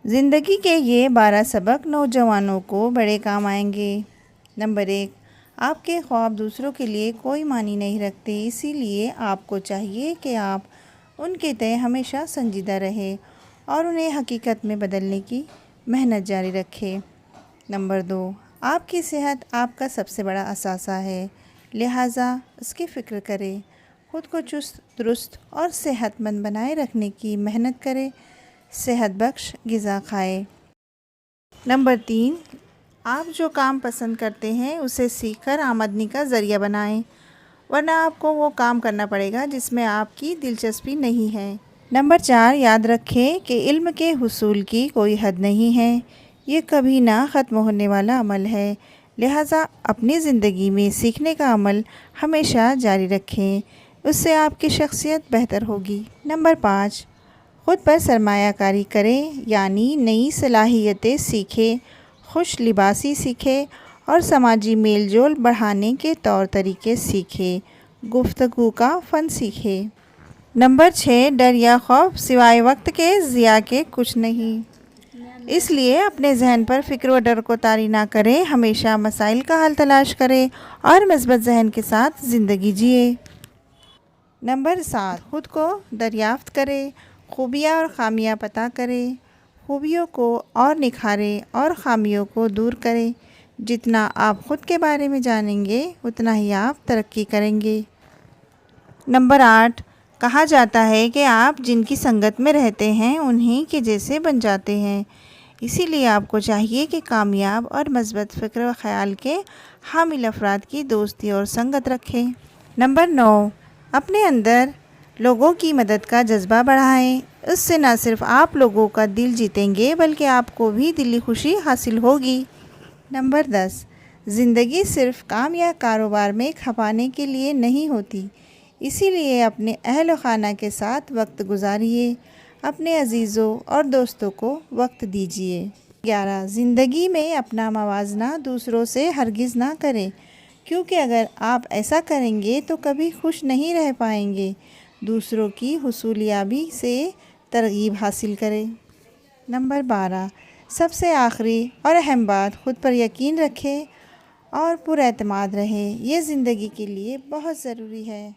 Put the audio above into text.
زندگی کے یہ 12 سبق نوجوانوں کو بڑے کام آئیں گے۔ نمبر 1، آپ کے خواب دوسروں کے لیے کوئی معنی نہیں رکھتے، اسی لیے آپ کو چاہیے کہ آپ ان کے تئیں ہمیشہ سنجیدہ رہیں اور انہیں حقیقت میں بدلنے کی محنت جاری رکھیں۔ نمبر 2، آپ کی صحت آپ کا سب سے بڑا اثاثہ ہے، لہٰذا اس کی فکر کریں، خود کو چست درست اور صحت مند بنائے رکھنے کی محنت کریں، صحت بخش غذا کھائیں۔ نمبر 3، آپ جو کام پسند کرتے ہیں اسے سیکھ کر آمدنی کا ذریعہ بنائیں، ورنہ آپ کو وہ کام کرنا پڑے گا جس میں آپ کی دلچسپی نہیں ہے۔ نمبر 4، یاد رکھیں کہ علم کے حصول کی کوئی حد نہیں ہے، یہ کبھی نہ ختم ہونے والا عمل ہے، لہٰذا اپنی زندگی میں سیکھنے کا عمل ہمیشہ جاری رکھیں، اس سے آپ کی شخصیت بہتر ہوگی۔ نمبر 5، خود پر سرمایہ کاری کریں، یعنی نئی صلاحیتیں سیکھیں، خوش لباسی سیکھیں اور سماجی میل جول بڑھانے کے طور طریقے سیکھیں، گفتگو کا فن سیکھیں۔ نمبر 6، ڈر یا خوف سوائے وقت کے ضیاع کے کچھ نہیں، اس لیے اپنے ذہن پر فکر و ڈر کو طاری نہ کریں، ہمیشہ مسائل کا حل تلاش کریں اور مثبت ذہن کے ساتھ زندگی جئیں۔ نمبر 7، خود کو دریافت کریں، خوبیاں اور خامیاں پتہ کریں، خوبیوں کو اور نکھاریں اور خامیوں کو دور کریں، جتنا آپ خود کے بارے میں جانیں گے اتنا ہی آپ ترقی کریں گے۔ نمبر 8، کہا جاتا ہے کہ آپ جن کی سنگت میں رہتے ہیں انہیں کے جیسے بن جاتے ہیں، اسی لیے آپ کو چاہیے کہ کامیاب اور مثبت فکر و خیال کے حامل افراد کی دوستی اور سنگت رکھیں۔ نمبر 9، اپنے اندر لوگوں کی مدد کا جذبہ بڑھائیں، اس سے نہ صرف آپ لوگوں کا دل جیتیں گے بلکہ آپ کو بھی دلی خوشی حاصل ہوگی۔ نمبر 10، زندگی صرف کام یا کاروبار میں کھپانے کے لیے نہیں ہوتی، اسی لیے اپنے اہل و خانہ کے ساتھ وقت گزاریے، اپنے عزیزوں اور دوستوں کو وقت دیجیے۔ 11، زندگی میں اپنا موازنہ دوسروں سے ہرگز نہ کریں، کیونکہ اگر آپ ایسا کریں گے تو کبھی خوش نہیں رہ پائیں گے، دوسروں کی حصولیابی سے ترغیب حاصل کریں۔ نمبر 12، سب سے آخری اور اہم بات، خود پر یقین رکھیں اور پر اعتماد رہیں، یہ زندگی کے لیے بہت ضروری ہے۔